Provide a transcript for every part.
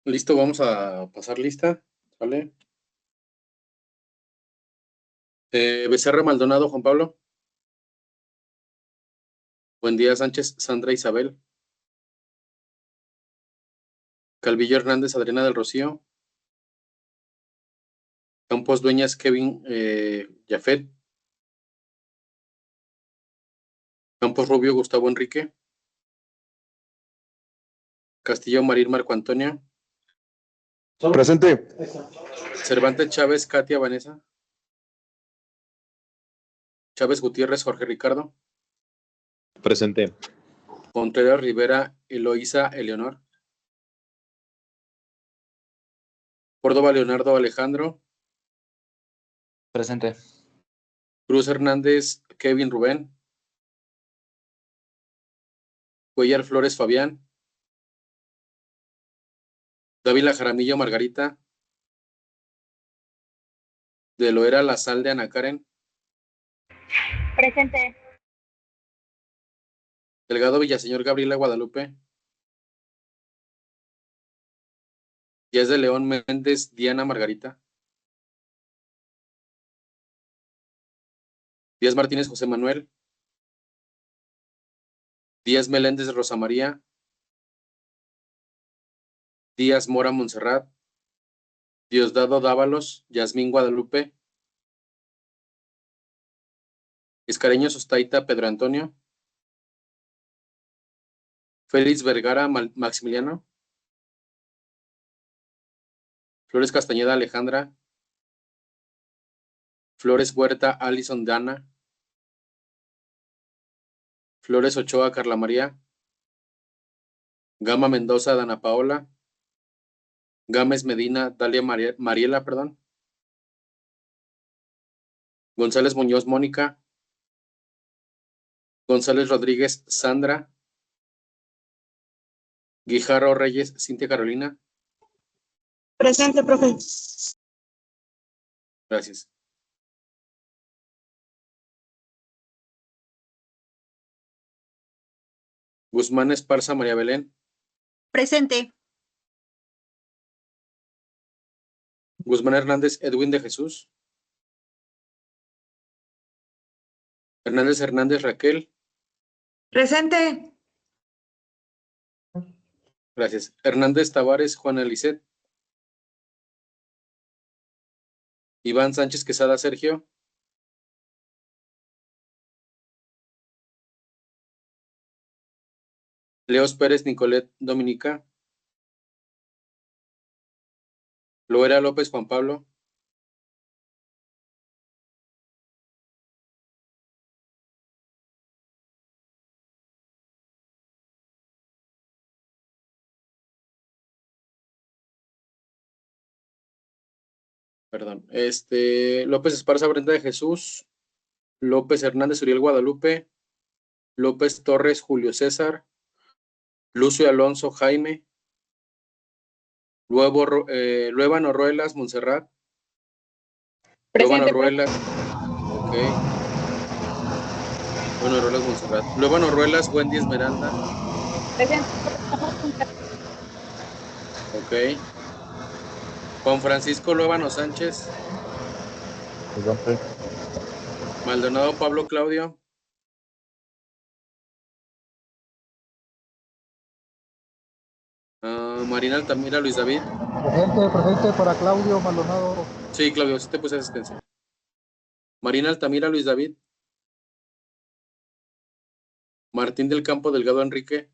Listo, vamos a pasar lista, ¿vale? Becerra Maldonado, Juan Pablo. Buen día, Sánchez, Sandra Isabel. Calvillo Hernández, Adriana del Rocío. Campos Dueñas, Kevin Jafet. Campos Rubio, Gustavo Enrique. Castillo Marín, Marco Antonio. Presente. Cervantes Chávez, Katia Vanessa. Chávez Gutiérrez, Jorge Ricardo. Presente. Contreras Rivera, Eloísa Eleonor. Córdoba Leonardo Alejandro. Presente. Cruz Hernández, Kevin Rubén. Cuellar Flores Fabián. Dávila Jaramillo Margarita. De Loera La Sal de Ana Karen. Presente. Delgado Villaseñor Gabriela Guadalupe. Díaz de León Méndez Diana Margarita. Díaz Martínez José Manuel. Díaz Meléndez Rosa María. Díaz Mora Montserrat. Diosdado Dávalos, Yasmín Guadalupe. Iscareño Sostaita Pedro Antonio. Félix Vergara Maximiliano. Flores Castañeda Alejandra. Flores Huerta Alison Dana. Flores Ochoa Carla María. Gama Mendoza Dana Paola. Gámez Medina Dalia Mariela, perdón. González Muñoz Mónica. González Rodríguez Sandra. Guijarro Reyes Cintia Carolina. Presente, profe. Gracias. Guzmán Esparza María Belén. Presente. Guzmán Hernández Edwin de Jesús. Hernández Raquel. Presente. Gracias. Hernández Tavares Juana Lisset. Iván Sánchez Quesada Sergio. Leos Pérez Nicolet Dominica. Loera López Juan Pablo. Perdón. López Esparza Brenda de Jesús. López Hernández Uriel Guadalupe. López Torres Julio César. Lucio Alonso Jaime. Luébano Ruelas Montserrat. Luébano Ruelas. Ok. Luébano Ruelas Montserrat. Luébano Ruelas Wendy Esmeralda. Presente. Ok. Juan Francisco Luébano Sánchez. Presente. Maldonado Pablo Claudio. Marina Altamira Luis David. Presente para Claudio Maldonado. Sí, Claudio, sí te puse asistencia. Marina Altamira Luis David. Martín del Campo Delgado Enrique.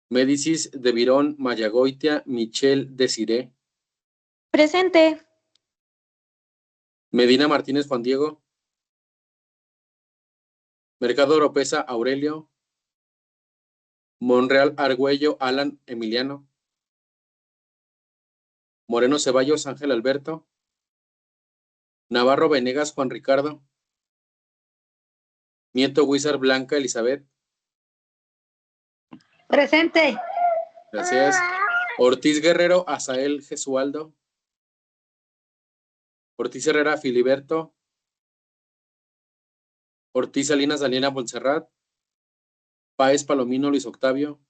Médicis de Virón Mayagoitia Michelle Desiré. Presente. Medina Martínez Juan Diego. Mercado Oropesa Aurelio. Monreal Argüello Alan Emiliano. Moreno Ceballos Ángel Alberto. Navarro Venegas Juan Ricardo. Nieto Huizar Blanca Elizabeth. Presente. Gracias. Ortiz Guerrero Azael Jesualdo. Ortiz Herrera Filiberto. Ortiz Salinas Daniela Montserrat. Páez Palomino Luis Octavio.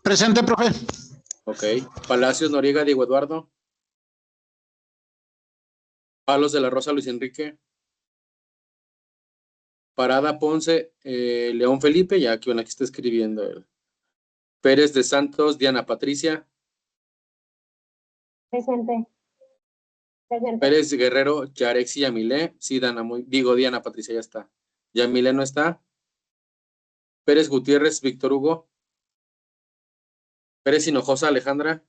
Presente, profe. Ok. Palacios, Noriega, Diego Eduardo. Palos de la Rosa, Luis Enrique. Parada, Ponce, León Felipe, ya aquí, bueno, aquí está escribiendo. Pérez de Santos, Diana Patricia. Presente. Presente. Pérez Guerrero, Yarexi Yamilé. Sí, Diana Patricia ya está. Yamilé no está. Pérez Gutiérrez, Víctor Hugo. Pérez Hinojosa, Alejandra.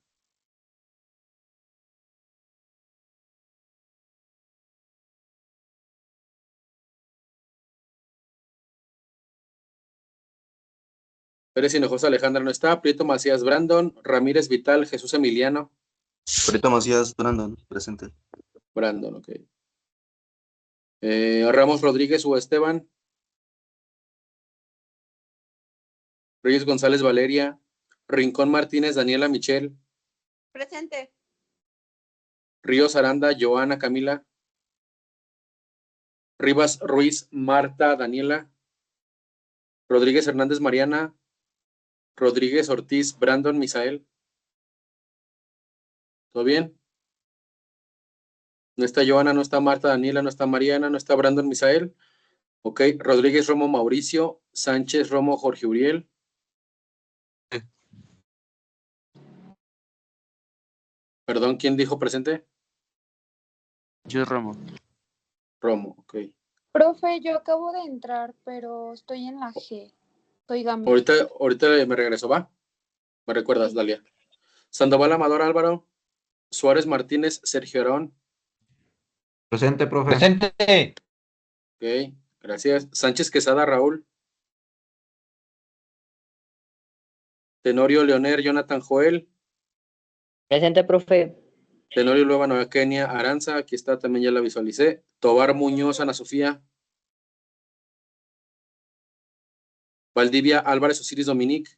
Pérez Hinojosa, Alejandra no está. Prieto Macías, Brandon. Ramírez Vital, Jesús Emiliano. Prieto Macías, Brandon, presente. Brandon, ok. Ramos Rodríguez, Hugo Esteban. Reyes González, Valeria. Rincón Martínez, Daniela Michelle. Presente. Ríos Aranda, Joana Camila. Rivas Ruiz, Marta Daniela. Rodríguez Hernández, Mariana. Rodríguez Ortiz, Brandon Misael. ¿Todo bien? No está Joana, no está Marta Daniela, no está Mariana, no está Brandon Misael. Ok. Rodríguez Romo Mauricio. Sánchez Romo Jorge Uriel. Perdón, ¿quién dijo presente? Yo, Ramo. Romo, ok. Profe, yo acabo de entrar, pero estoy en la G. Estoy Gami. Ahorita me regreso, ¿va? Me recuerdas, Sí. Dalia. Sandoval Amador Álvaro. Suárez Martínez, Sergio Arón. Presente, profe. Presente. Ok, gracias. Sánchez Quesada Raúl. Tenorio Leoner, Jonathan Joel. Presente, profe. Tenorio Lueva Nueva Kenia Aranza, aquí está, también ya la visualicé. Tobar Muñoz, Ana Sofía. Valdivia Álvarez Osiris Dominique.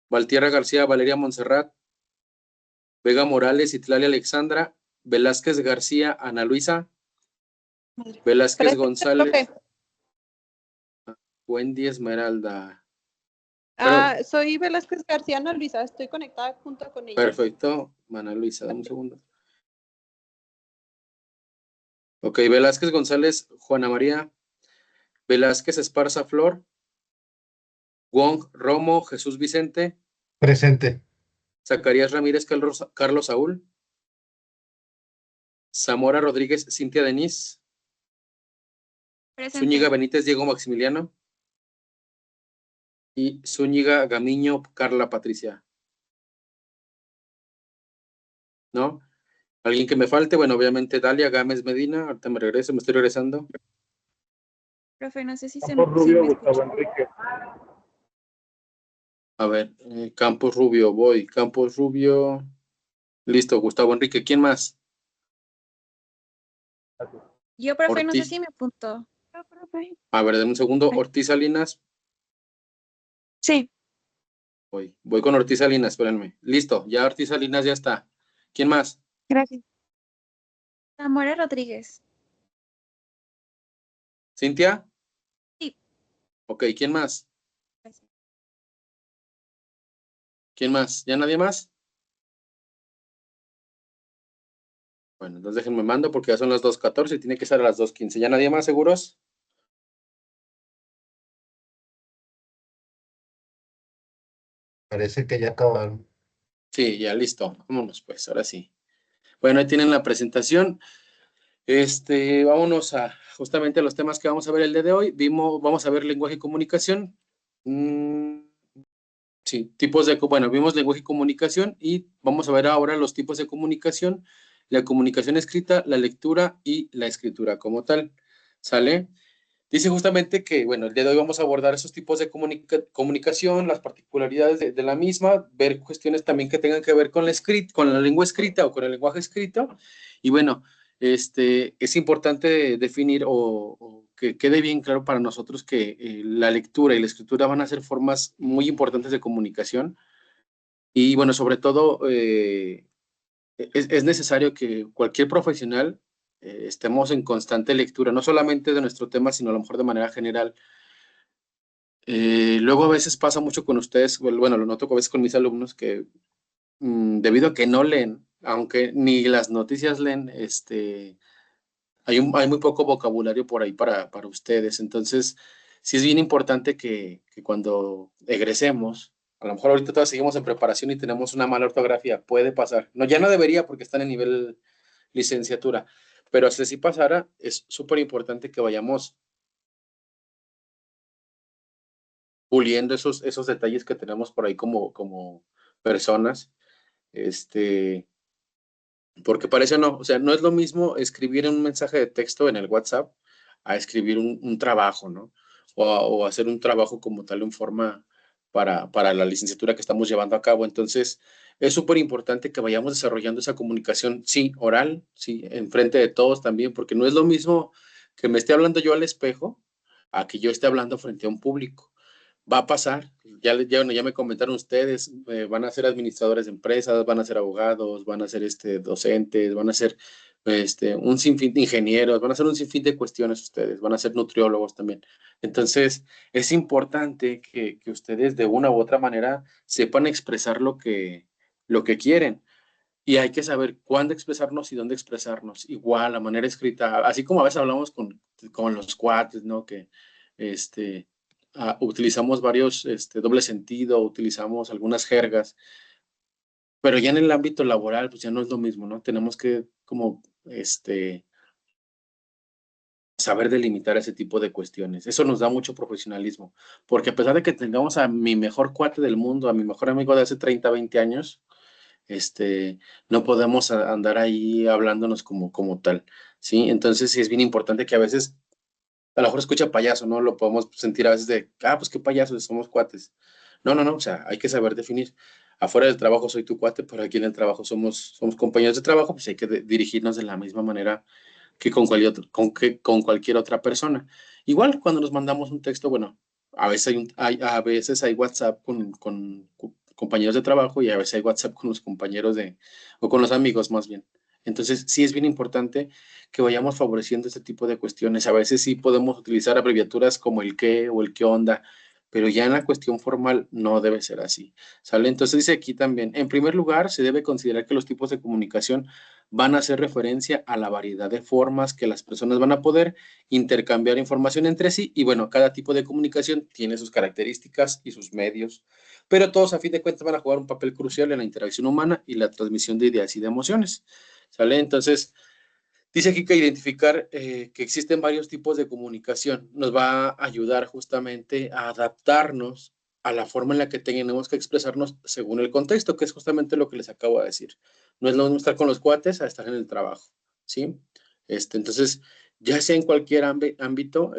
Valtierra García Valeria Montserrat. Vega Morales Itlali Alexandra. Velázquez García Ana Luisa. Velázquez Presente, González. profe. Wendy Esmeralda. Soy Velázquez García Ana Luisa, estoy conectada junto con ella. Perfecto. Ana Luisa, dame un segundo. Ok, Velázquez González, Juana María. Velázquez Esparza Flor. Wong Romo, Jesús Vicente. Presente. Zacarías Ramírez, Carlos Saúl. Zamora Rodríguez, Cintia Denise. Zúñiga Benítez, Diego Maximiliano. Y Zúñiga Gamiño, Carla Patricia. ¿No? ¿Alguien que me falte? Bueno, obviamente Dalia Gámez Medina. Ahorita me regreso, me estoy regresando. Profe, no sé si se Campos me Rubio, escucha. Gustavo Enrique. A ver, Campos Rubio, voy. Campos Rubio. Listo, Gustavo Enrique. ¿Quién más? Yo, profe, no sé Ortiz. si me apuntó. Profe. A ver, denme un segundo. Ortiz Salinas. Sí. Voy con Ortiz Salinas, espérenme. Listo, ya Ortiz Salinas ya está. ¿Quién más? Gracias. Zamora Rodríguez. ¿Cintia? Sí. Ok, ¿quién más? ¿Quién más? ¿Ya nadie más? Bueno, entonces déjenme mando porque ya son las 2:14 y tiene que ser a las 2:15. ¿Ya nadie más seguros? Parece que ya acabaron. Sí, ya listo. Vámonos pues, ahora sí. Bueno, ahí tienen la presentación. Vámonos justamente a los temas que vamos a ver el día de hoy. Vamos a ver lenguaje y comunicación. Sí, vimos lenguaje y comunicación y vamos a ver ahora los tipos de comunicación, la comunicación escrita, la lectura y la escritura como tal. ¿Sale? Dice justamente que, bueno, el día de hoy vamos a abordar esos tipos de comunicación, las particularidades de la misma, ver cuestiones también que tengan que ver con la lengua escrita o con el lenguaje escrito. Y bueno, es importante definir o que quede bien claro para nosotros que la lectura y la escritura van a ser formas muy importantes de comunicación. Y bueno, sobre todo, es necesario que cualquier profesional estemos en constante lectura, no solamente de nuestro tema, sino a lo mejor de manera general. Luego a veces pasa mucho con ustedes, bueno, lo noto a veces con mis alumnos que debido a que no leen, aunque ni las noticias leen, hay muy poco vocabulario por ahí para ustedes. Entonces, sí es bien importante que cuando egresemos, a lo mejor ahorita todavía seguimos en preparación y tenemos una mala ortografía, puede pasar. No, ya no debería porque están en nivel licenciatura, pero si así pasara, es súper importante que vayamos puliendo esos detalles que tenemos por ahí como personas, este, porque parece no, o sea, no es lo mismo escribir un mensaje de texto en el WhatsApp a escribir un trabajo, ¿no? O hacer un trabajo como tal en forma para la licenciatura que estamos llevando a cabo. Entonces, es súper importante que vayamos desarrollando esa comunicación, sí, oral, sí, enfrente de todos también, porque no es lo mismo que me esté hablando yo al espejo a que yo esté hablando frente a un público. Va a pasar, ya me comentaron ustedes, van a ser administradores de empresas, van a ser abogados, van a ser docentes, van a ser un sinfín de ingenieros, van a ser un sinfín de cuestiones ustedes, van a ser nutriólogos también. Entonces, es importante que ustedes de una u otra manera sepan expresar lo que quieren. Y hay que saber cuándo expresarnos y dónde expresarnos. Igual, la manera escrita, así como a veces hablamos con los cuates, ¿no? Que utilizamos varios doble sentido, utilizamos algunas jergas, pero ya en el ámbito laboral, pues ya no es lo mismo, ¿no? Tenemos que como saber delimitar ese tipo de cuestiones. Eso nos da mucho profesionalismo, porque a pesar de que tengamos a mi mejor cuate del mundo, a mi mejor amigo de hace 30, 20 años, no podemos andar ahí hablándonos como tal, ¿sí? Entonces sí es bien importante que a veces, a lo mejor escucha payaso, ¿no? Lo podemos sentir a veces pues qué payaso, somos cuates. No, no, no, o sea, hay que saber definir. Afuera del trabajo soy tu cuate, pero aquí en el trabajo somos compañeros de trabajo, pues hay que dirigirnos de la misma manera que con cualquier otra persona. Igual cuando nos mandamos un texto, bueno, a veces hay WhatsApp con compañeros de trabajo y a veces hay WhatsApp con los compañeros o con los amigos más bien. Entonces, sí es bien importante que vayamos favoreciendo este tipo de cuestiones. A veces sí podemos utilizar abreviaturas como el qué o el qué onda, pero ya en la cuestión formal no debe ser así. ¿Sale? Entonces dice aquí también, en primer lugar, se debe considerar que los tipos de comunicación van a hacer referencia a la variedad de formas que las personas van a poder intercambiar información entre sí y bueno, cada tipo de comunicación tiene sus características y sus medios, pero todos a fin de cuentas van a jugar un papel crucial en la interacción humana y la transmisión de ideas y de emociones. ¿Sale? Entonces, dice aquí que identificar que existen varios tipos de comunicación nos va a ayudar justamente a adaptarnos a la forma en la que tenemos que expresarnos según el contexto, que es justamente lo que les acabo de decir. No es lo mismo estar con los cuates a estar en el trabajo, ¿sí? Entonces, ya sea en cualquier ámbito,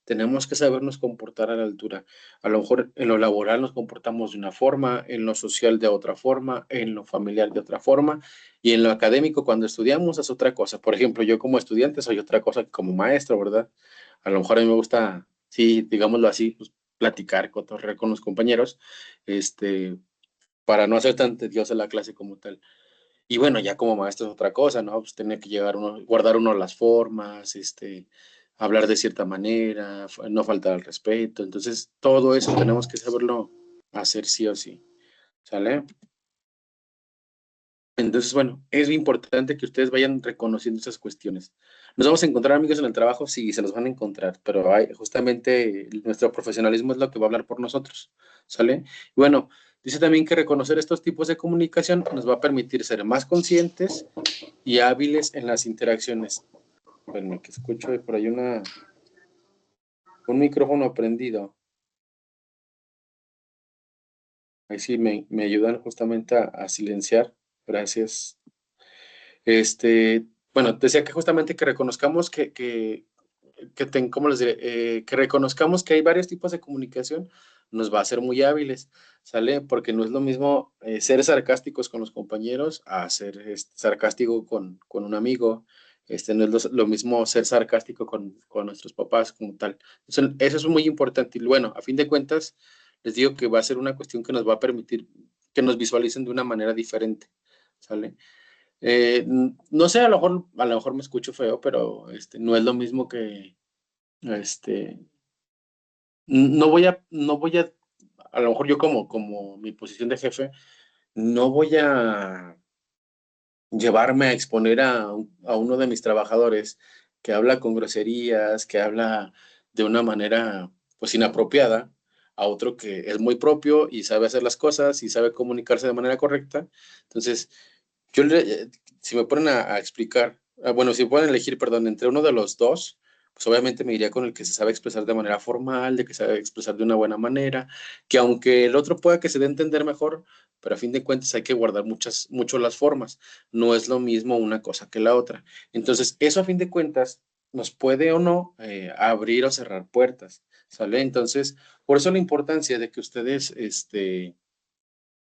tenemos que sabernos comportar a la altura. A lo mejor en lo laboral nos comportamos de una forma, en lo social de otra forma, en lo familiar de otra forma, y en lo académico, cuando estudiamos, es otra cosa. Por ejemplo, yo como estudiante soy otra cosa que como maestro, ¿verdad? A lo mejor a mí me gusta, sí, digámoslo así, pues, platicar, cotorrear con los compañeros, para no hacer tan tediosa la clase como tal. Y bueno, ya como maestro es otra cosa, ¿no? Pues tener que guardar uno las formas, hablar de cierta manera, no faltar al respeto. Entonces, todo eso tenemos que saberlo hacer sí o sí. ¿Sale? Entonces, bueno, es importante que ustedes vayan reconociendo esas cuestiones. ¿Nos vamos a encontrar amigos en el trabajo? Sí, se los van a encontrar, pero justamente nuestro profesionalismo es lo que va a hablar por nosotros, ¿sale? Y bueno, dice también que reconocer estos tipos de comunicación nos va a permitir ser más conscientes y hábiles en las interacciones. Bueno, que escucho por ahí un micrófono prendido. Ahí sí me ayudan justamente a silenciar. Gracias. Bueno, decía que justamente que reconozcamos ¿cómo les diré? Que reconozcamos que hay varios tipos de comunicación, nos va a hacer muy hábiles, ¿sale? Porque no es lo mismo ser sarcásticos con los compañeros a ser sarcástico con un amigo. No es lo mismo ser sarcástico con nuestros papás como tal. Eso es muy importante. Y bueno, a fin de cuentas, les digo que va a ser una cuestión que nos va a permitir que nos visualicen de una manera diferente, ¿sale? No sé, a lo mejor me escucho feo, pero no es lo mismo que, este, a lo mejor yo como mi posición de jefe, no voy a llevarme a exponer a uno de mis trabajadores que habla con groserías, que habla de una manera pues inapropiada, a otro que es muy propio y sabe hacer las cosas y sabe comunicarse de manera correcta. Entonces, si me ponen a explicar, bueno, si me pueden elegir, perdón, entre uno de los dos, pues obviamente me iría con el que se sabe expresar de manera formal, de que sabe expresar de una buena manera, que aunque el otro pueda que se dé a entender mejor, pero a fin de cuentas hay que guardar mucho las formas. No es lo mismo una cosa que la otra. Entonces, eso a fin de cuentas nos puede o no abrir o cerrar puertas, ¿sale? Entonces, por eso la importancia de que ustedes,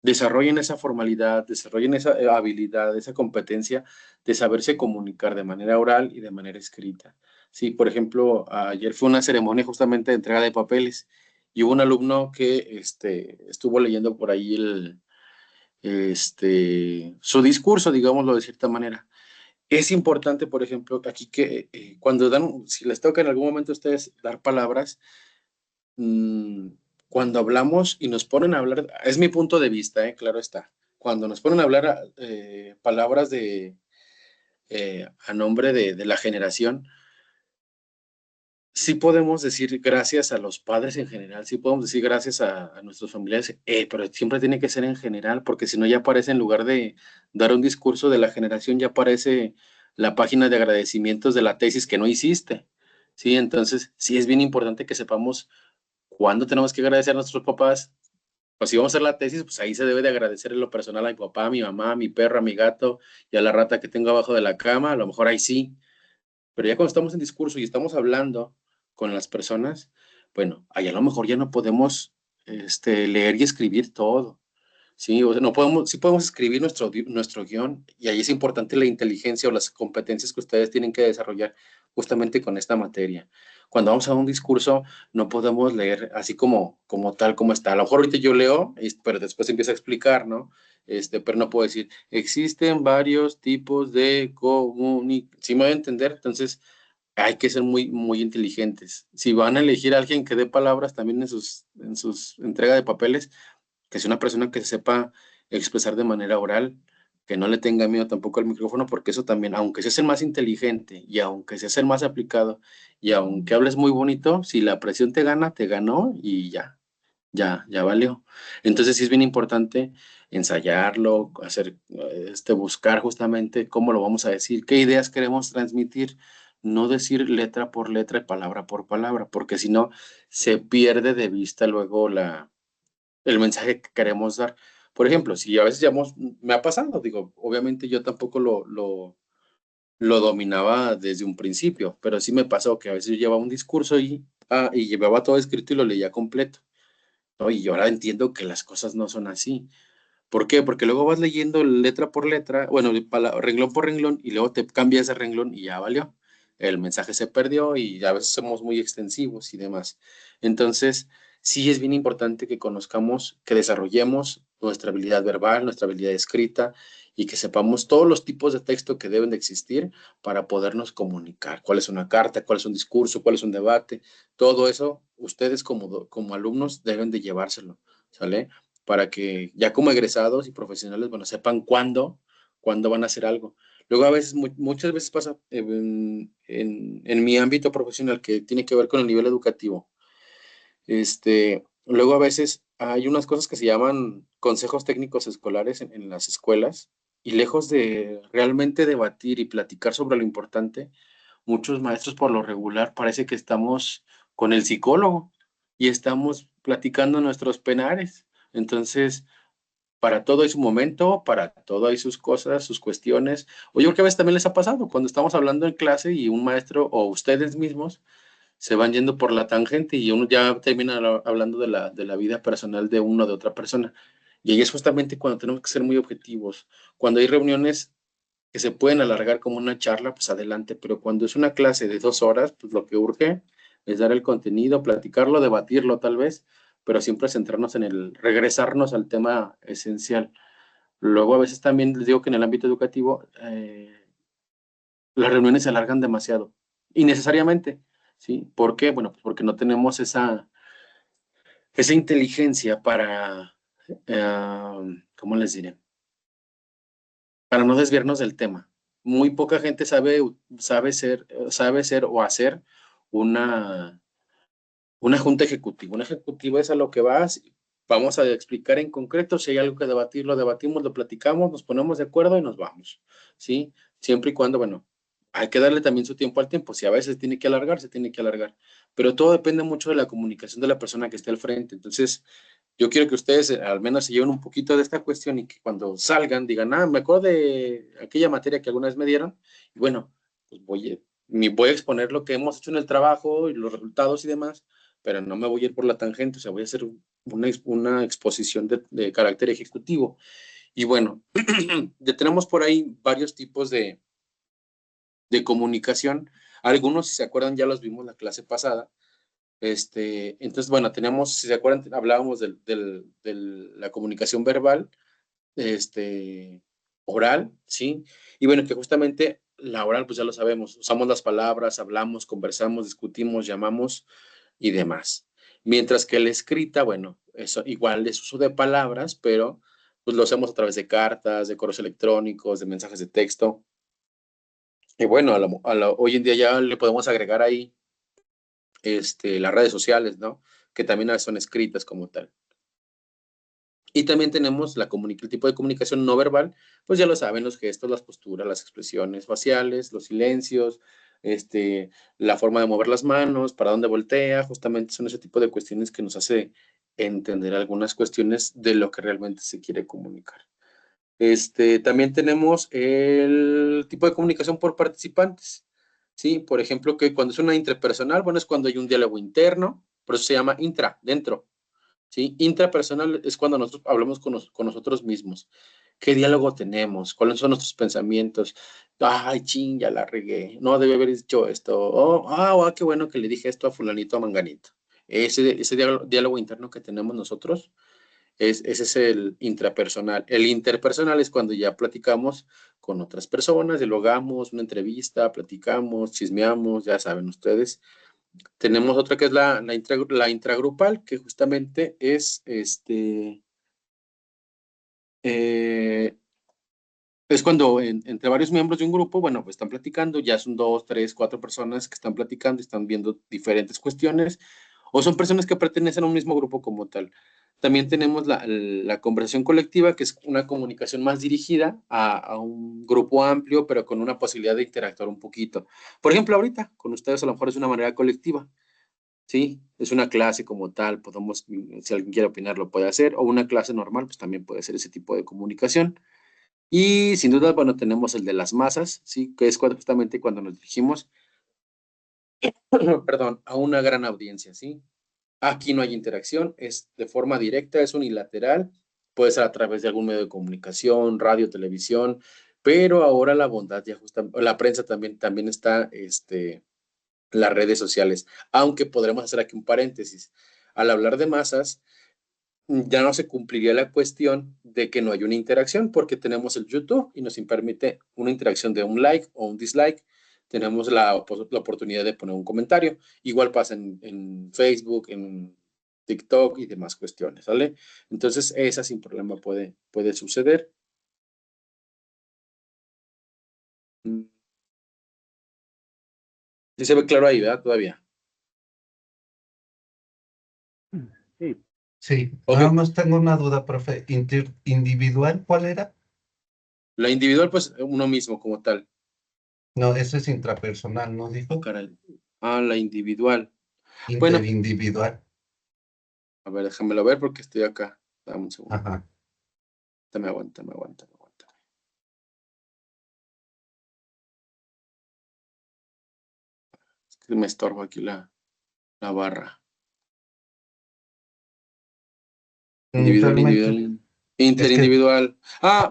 desarrollen esa formalidad, desarrollen esa habilidad, esa competencia de saberse comunicar de manera oral y de manera escrita. Sí, por ejemplo, ayer fue una ceremonia justamente de entrega de papeles y hubo un alumno que estuvo leyendo por ahí su discurso, digámoslo de cierta manera. Es importante, por ejemplo, aquí que si les toca en algún momento a ustedes dar palabras, mm, cuando hablamos y nos ponen a hablar, es mi punto de vista, claro está, cuando nos ponen a hablar palabras a nombre de la generación, sí podemos decir gracias a los padres en general, sí podemos decir gracias a nuestros familiares, pero siempre tiene que ser en general, porque si no ya aparece, en lugar de dar un discurso de la generación, ya aparece la página de agradecimientos de la tesis que no hiciste, ¿sí? Entonces, sí es bien importante que sepamos cuándo tenemos que agradecer a nuestros papás. Pues si vamos a hacer la tesis, pues ahí se debe de agradecer en lo personal a mi papá, a mi mamá, a mi perro, a mi gato y a la rata que tengo abajo de la cama, a lo mejor ahí sí. Pero ya cuando estamos en discurso y estamos hablando con las personas, bueno, ahí a lo mejor ya no podemos leer y escribir todo. Sí, o sea, no podemos, sí podemos escribir nuestro guión y ahí es importante la inteligencia o las competencias que ustedes tienen que desarrollar justamente con esta materia. Cuando vamos a un discurso, no podemos leer así como tal como está. A lo mejor ahorita yo leo, pero después empiezo a explicar, ¿no? Pero no puedo decir, existen varios tipos de comunicación. ¿Sí me voy a entender? Entonces, hay que ser muy, muy inteligentes. Si van a elegir a alguien que dé palabras también en sus entrega de papeles, que sea una persona que sepa expresar de manera oral, que no le tenga miedo tampoco al micrófono, porque eso también, aunque seas el más inteligente y aunque seas el más aplicado y aunque hables muy bonito, si la presión te gana, te ganó y ya valió. Entonces sí es bien importante ensayarlo, buscar justamente cómo lo vamos a decir, qué ideas queremos transmitir, no decir letra por letra y palabra por palabra, porque si no se pierde de vista luego el mensaje que queremos dar. Por ejemplo, si a veces me ha pasado, digo, obviamente yo tampoco lo dominaba desde un principio, pero sí me pasó que a veces yo llevaba un discurso y llevaba todo escrito y lo leía completo, ¿no? Y yo ahora entiendo que las cosas no son así. ¿Por qué? Porque luego vas leyendo letra por letra, bueno, renglón por renglón, y luego te cambias de renglón y ya valió. El mensaje se perdió y a veces somos muy extensivos y demás. Entonces, sí es bien importante que conozcamos, que desarrollemos nuestra habilidad verbal, nuestra habilidad escrita y que sepamos todos los tipos de texto que deben de existir para podernos comunicar. ¿Cuál es una carta? ¿Cuál es un discurso? ¿Cuál es un debate? Todo eso, ustedes como alumnos deben de llevárselo, ¿sale? Para que ya como egresados y profesionales, bueno, sepan cuándo van a hacer algo. Luego a veces, muchas veces pasa en mi ámbito profesional que tiene que ver con el nivel educativo. Luego a veces hay unas cosas que se llaman consejos técnicos escolares en las escuelas y lejos de realmente debatir y platicar sobre lo importante, muchos maestros por lo regular parece que estamos con el psicólogo y estamos platicando nuestros penares. Entonces, para todo hay su momento, para todo hay sus cosas, sus cuestiones. O yo creo que a veces también les ha pasado cuando estamos hablando en clase y un maestro o ustedes mismos se van yendo por la tangente y uno ya termina hablando de la vida personal de uno o de otra persona. Y ahí es justamente cuando tenemos que ser muy objetivos. Cuando hay reuniones que se pueden alargar como una charla, pues adelante, pero cuando es una clase de 2 horas, pues lo que urge es dar el contenido, platicarlo, debatirlo tal vez, pero siempre centrarnos regresarnos al tema esencial. Luego a veces también les digo que en el ámbito educativo las reuniones se alargan demasiado, innecesariamente, ¿sí? ¿Por qué? Bueno, pues porque no tenemos esa inteligencia para, ¿cómo les diré? Para no desviarnos del tema. Muy poca gente sabe ser o hacer una junta ejecutiva. Una ejecutiva es a lo que vas. Vamos a explicar en concreto. Si hay algo que debatir, lo debatimos, lo platicamos, nos ponemos de acuerdo y nos vamos. ¿Sí? Siempre y cuando, bueno, hay que darle también su tiempo al tiempo. Si a veces tiene que alargar, se tiene que alargar. Pero todo depende mucho de la comunicación de la persona que esté al frente. Entonces, yo quiero que ustedes al menos se lleven un poquito de esta cuestión y que cuando salgan digan, me acuerdo de aquella materia que alguna vez me dieron. Y bueno, pues voy a exponer lo que hemos hecho en el trabajo y los resultados y demás, pero no me voy a ir por la tangente, o sea, voy a hacer una exposición de carácter ejecutivo. Y bueno, ya tenemos por ahí varios tipos de comunicación. Algunos, si se acuerdan, ya los vimos la clase pasada. Entonces, bueno, tenemos, si se acuerdan, hablábamos de la comunicación verbal, oral, ¿sí? Y bueno, que justamente la oral, pues ya lo sabemos, usamos las palabras, hablamos, conversamos, discutimos, llamamos y demás. Mientras que la escrita, bueno, eso igual es uso de palabras, pero pues lo hacemos a través de cartas, de correos electrónicos, de mensajes de texto. Y bueno, hoy en día ya le podemos agregar ahí las redes sociales, ¿no? Que también son escritas como tal. Y también tenemos el tipo de comunicación no verbal, pues ya lo saben, los gestos, las posturas, las expresiones faciales, los silencios, la forma de mover las manos, para dónde voltea, justamente son ese tipo de cuestiones que nos hace entender algunas cuestiones de lo que realmente se quiere comunicar. También tenemos el tipo de comunicación por participantes, ¿sí? Por ejemplo, que cuando es una intrapersonal, bueno, es cuando hay un diálogo interno, por eso se llama dentro, ¿sí? Intrapersonal es cuando nosotros hablamos con nosotros mismos. ¿Qué diálogo tenemos? ¿Cuáles son nuestros pensamientos? Ay, ching, ya la regué. No, debe haber dicho esto. Qué bueno que le dije esto a fulanito, a manganito. Ese diálogo interno que tenemos nosotros, ese es el intrapersonal. El interpersonal es cuando ya platicamos con otras personas, dialogamos, una entrevista, platicamos, chismeamos, ya saben ustedes. Tenemos otra que es la intragrupal, que justamente es es cuando entre varios miembros de un grupo, bueno, pues están platicando, ya son 2, 3, 4 personas que están platicando, están viendo diferentes cuestiones, o son personas que pertenecen a un mismo grupo como tal. También tenemos la conversación colectiva, que es una comunicación más dirigida a un grupo amplio, pero con una posibilidad de interactuar un poquito. Por ejemplo, ahorita, con ustedes a lo mejor es una manera colectiva. Sí, es una clase como tal, si alguien quiere opinar, lo puede hacer, o una clase normal, pues también puede ser ese tipo de comunicación. Y sin duda, bueno, tenemos el de las masas, sí, que es justamente cuando nos dirigimos, perdón, a una gran audiencia, sí. Aquí no hay interacción, es de forma directa, es unilateral, puede ser a través de algún medio de comunicación, radio, televisión, pero ahora la bondad ya justamente, la prensa también está, las redes sociales, aunque podremos hacer aquí un paréntesis. Al hablar de masas, ya no se cumpliría la cuestión de que no hay una interacción porque tenemos el YouTube y nos permite una interacción de un like o un dislike. Tenemos la oportunidad de poner un comentario. Igual pasa en Facebook, en TikTok y demás cuestiones, ¿vale? Entonces, esa sin problema puede suceder. Sí se ve claro ahí, ¿verdad? Todavía. Sí. Sí, Ok. nada más tengo una duda, profe. ¿Individual cuál era? La individual, pues uno mismo como tal. No, eso es intrapersonal, ¿no dijo? Caray. La individual. Bueno, Interindividual. a ver, déjamelo ver porque estoy acá. Dame un segundo. Ajá. Aguanta. Es que me estorba aquí la barra. Individual. Interindividual.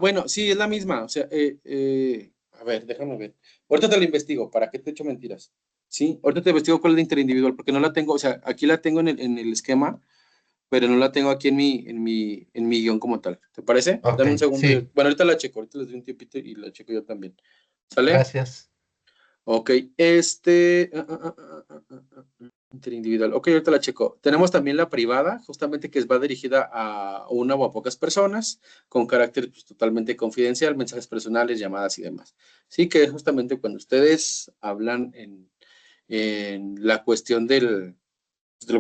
Bueno, sí, es la misma. O sea, a ver, déjame ver. Ahorita te lo investigo, ¿para qué te echo mentiras? Sí, ahorita te investigo cuál es la interindividual, porque no la tengo, o sea, aquí la tengo en el esquema, pero no la tengo aquí en mi guión como tal. ¿Te parece? Ok, Dame un segundo. sí. Bueno, ahorita la checo, ahorita les doy un tiempito y la checo yo también. ¿Sale? Gracias. Ok, Interindividual. Ok, ahorita la checo. Tenemos también la privada, justamente que va dirigida a una o a pocas personas, con carácter pues, totalmente confidencial, mensajes personales, llamadas y demás. Sí, que es justamente cuando ustedes hablan en la cuestión del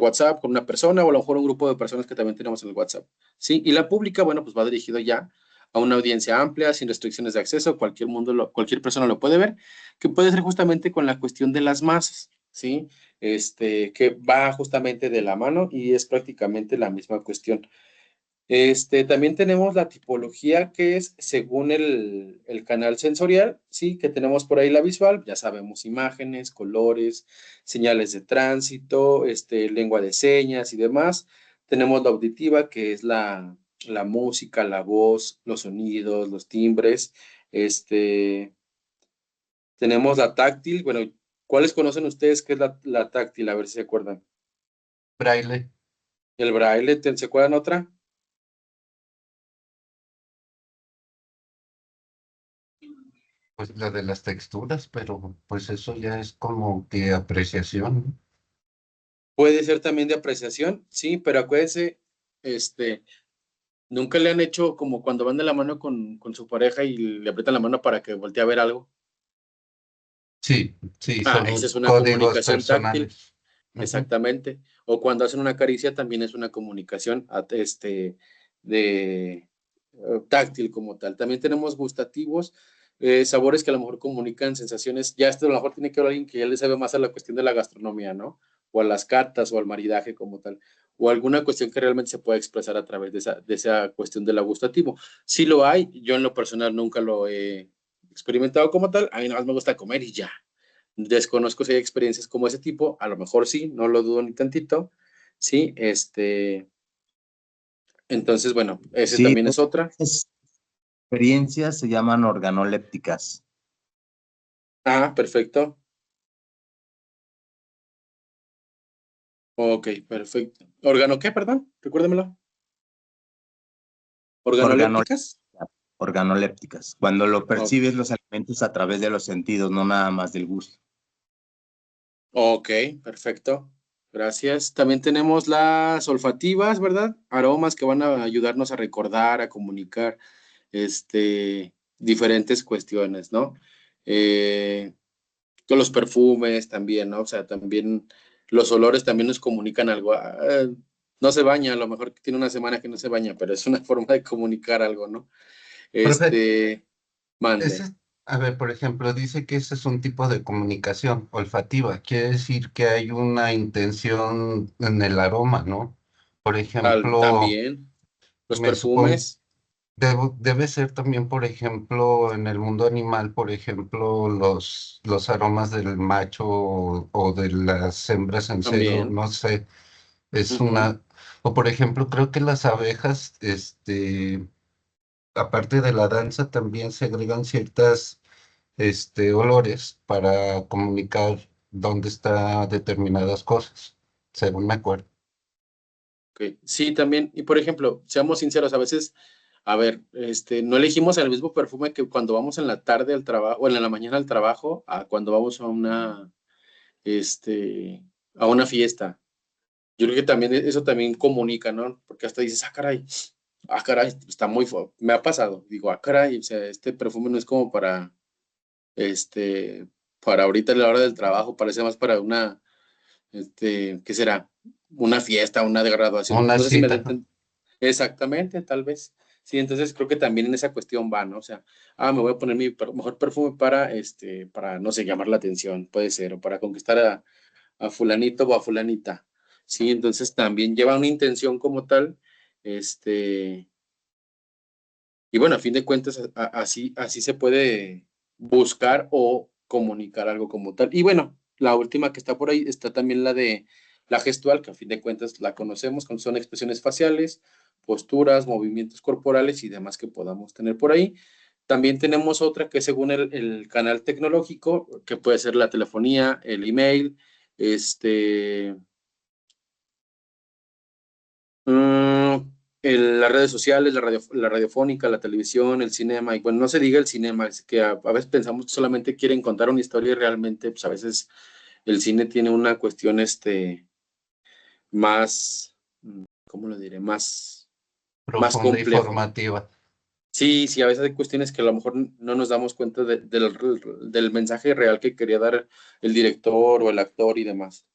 WhatsApp con una persona o a lo mejor un grupo de personas que también tenemos en el WhatsApp. Sí, y la pública, bueno, pues va dirigido ya a una audiencia amplia, sin restricciones de acceso, cualquier persona lo puede ver, que puede ser justamente con la cuestión de las masas, ¿sí? Que va justamente de la mano y es prácticamente la misma cuestión. También tenemos la tipología que es según el canal sensorial, sí, que tenemos por ahí la visual, ya sabemos imágenes, colores, señales de tránsito, lengua de señas y demás. Tenemos la auditiva, que es la música, la voz, los sonidos, los timbres. Tenemos la táctil, bueno, ¿cuáles conocen ustedes qué es la táctil? A ver si se acuerdan. Braille. El braille, ¿se acuerdan otra? Pues la de las texturas, pero pues eso ya es como que apreciación, ¿no? Puede ser también de apreciación, sí, pero acuérdense, nunca le han hecho como cuando van de la mano con su pareja y le aprietan la mano para que voltee a ver algo. Sí, sí, Ah, esa son es una códigos comunicación táctil, personales. Ujú. exactamente. O cuando hacen una caricia también es una comunicación de táctil como tal. También tenemos gustativos, sabores que a lo mejor comunican sensaciones. Ya esto a lo mejor tiene que ver alguien que ya le sabe más a la cuestión de la gastronomía, ¿no? O a las cartas o al maridaje como tal. O alguna cuestión que realmente se pueda expresar a través de esa cuestión de la gustativo. Sí lo hay, yo en lo personal nunca lo he experimentado como tal. A mí nada más me gusta comer y ya. Desconozco si hay experiencias como ese tipo, a lo mejor sí, no lo dudo ni tantito, sí, entonces, bueno, ese Sí, también es otra. esas experiencias se llaman organolépticas. Ah, perfecto. Ok, perfecto. ¿Órgano qué, perdón? Recuérdemelo. Organolépticas. ¿Organolépticas? Organolépticas. Cuando lo Ok, percibes los alimentos a través de los sentidos, no nada más del gusto. ok, perfecto. Gracias. También tenemos las olfativas, ¿verdad? Aromas que van a ayudarnos a recordar, a comunicar, diferentes cuestiones, ¿no? Eh, con los perfumes también, ¿no? O sea, también los olores también nos comunican algo. No se baña, a lo mejor tiene una semana que no se baña, pero es una forma de comunicar algo, ¿no? Profe, Mande. a ver, por ejemplo, dice que ese es un tipo de comunicación olfativa. Quiere decir que hay una intención en el aroma, ¿no? Por ejemplo, También los me supongo, perfumes, debe ser también, por ejemplo, en el mundo animal, por ejemplo, los aromas del macho o de las hembras en celo, también. no sé, es Ujú. una, o por ejemplo, creo que las abejas, aparte de la danza, también se agregan ciertas olores para comunicar dónde están determinadas cosas, según me acuerdo. Ok. Sí, también. Y por ejemplo, seamos sinceros, a veces, a ver, no elegimos el mismo perfume que cuando vamos en la tarde al trabajo, o en la mañana al trabajo, a cuando vamos este, a una fiesta. Yo creo que también eso también comunica, ¿no? Porque hasta dices, ah, caray, está muy me ha pasado. Digo, ah, caray, o sea, este perfume no es como este, para ahorita en la hora del trabajo, parece más para ¿qué será? Una fiesta, una de graduación. Una No sé si me cita. den exactamente, tal vez. Sí, entonces creo que también en esa cuestión va, ¿no? O sea, me voy a poner mi mejor perfume para, no sé, llamar la atención, puede ser, o para conquistar a fulanito o a fulanita. Sí, entonces también lleva una intención como tal, este, y bueno, a fin de cuentas, así se puede buscar o comunicar algo como tal. Y bueno, la última que está por ahí está también la de la gestual, que a fin de cuentas la conocemos, son expresiones faciales, posturas, movimientos corporales y demás que podamos tener por ahí. También tenemos otra que según el canal tecnológico, que puede ser la telefonía, el email, este, Mm, las redes sociales, la radiofónica, la televisión, el cinema, y bueno, no se diga el cinema, es que a veces pensamos que solamente quieren contar una historia y realmente, pues a veces El cine tiene una cuestión más, ¿cómo lo diré? Más Profunda y complejo. formativa. Sí, sí, a veces hay cuestiones que a lo mejor no nos damos cuenta del mensaje real que quería dar el director o el actor y demás.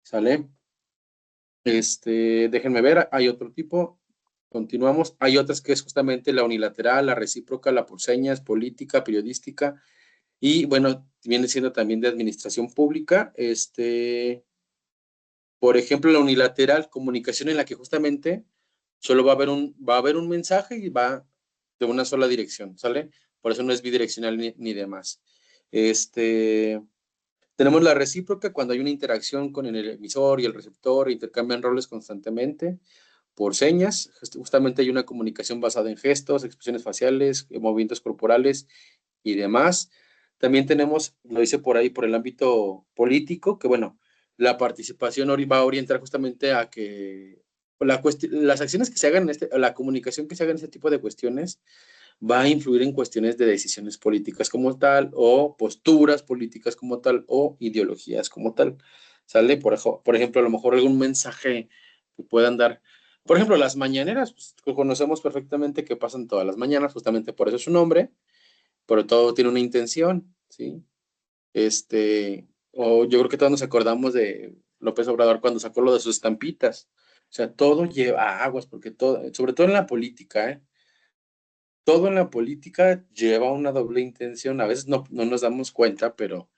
¿Sale? Déjenme ver, hay otro tipo. Continuamos. Hay otras que es justamente la unilateral, la recíproca, la por señas, política, periodística y bueno, viene siendo también de administración pública. Por ejemplo, la unilateral, comunicación en la que justamente solo va a haber un mensaje y va de una sola dirección, ¿sale? Por eso no es bidireccional ni demás. Tenemos la recíproca cuando hay una interacción con el emisor y el receptor, intercambian roles constantemente por señas. Justamente hay una comunicación basada en gestos, expresiones faciales, movimientos corporales y demás. También tenemos, lo dice por ahí, por el ámbito político, que bueno, la participación va a orientar justamente a que las acciones que se hagan, la comunicación que se haga en este tipo de cuestiones va a influir en cuestiones de decisiones políticas como tal, o posturas políticas como tal, o ideologías como tal. ¿Sale? Por ejemplo, a lo mejor algún mensaje que puedan dar. Por ejemplo, las mañaneras, pues, conocemos perfectamente que pasan todas las mañanas, justamente por eso es su nombre, pero todo tiene una intención, ¿sí? O yo creo que todos nos acordamos de López Obrador cuando sacó lo de sus estampitas. O sea, todo lleva aguas, porque todo, sobre todo en la política, ¿eh? Todo en la política lleva una doble intención. A veces no nos damos cuenta, pero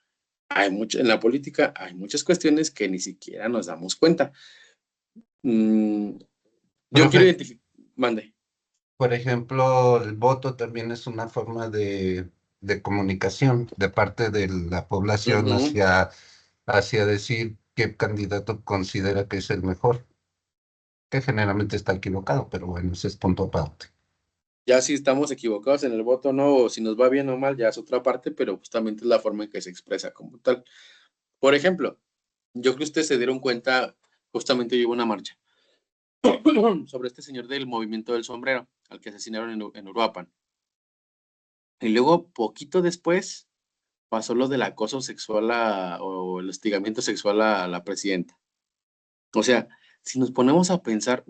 en la política hay muchas cuestiones que ni siquiera nos damos cuenta. Yo Profe, quiero identificar, mande. por ejemplo, el voto también es una forma de comunicación de parte de la población hacia decir qué candidato considera que es el mejor, que generalmente está equivocado, pero bueno, ese es punto aparte. Ya si estamos equivocados en el voto o no, o si nos va bien o mal, ya es otra parte, pero justamente es la forma en que se expresa como tal. Por ejemplo, yo creo que ustedes se dieron cuenta, justamente yo hubo una marcha sobre este señor del movimiento del sombrero, al que asesinaron en Uruapan. Y luego, poquito después, pasó lo del acoso sexual o el hostigamiento sexual a la presidenta. O sea, si nos ponemos a pensar,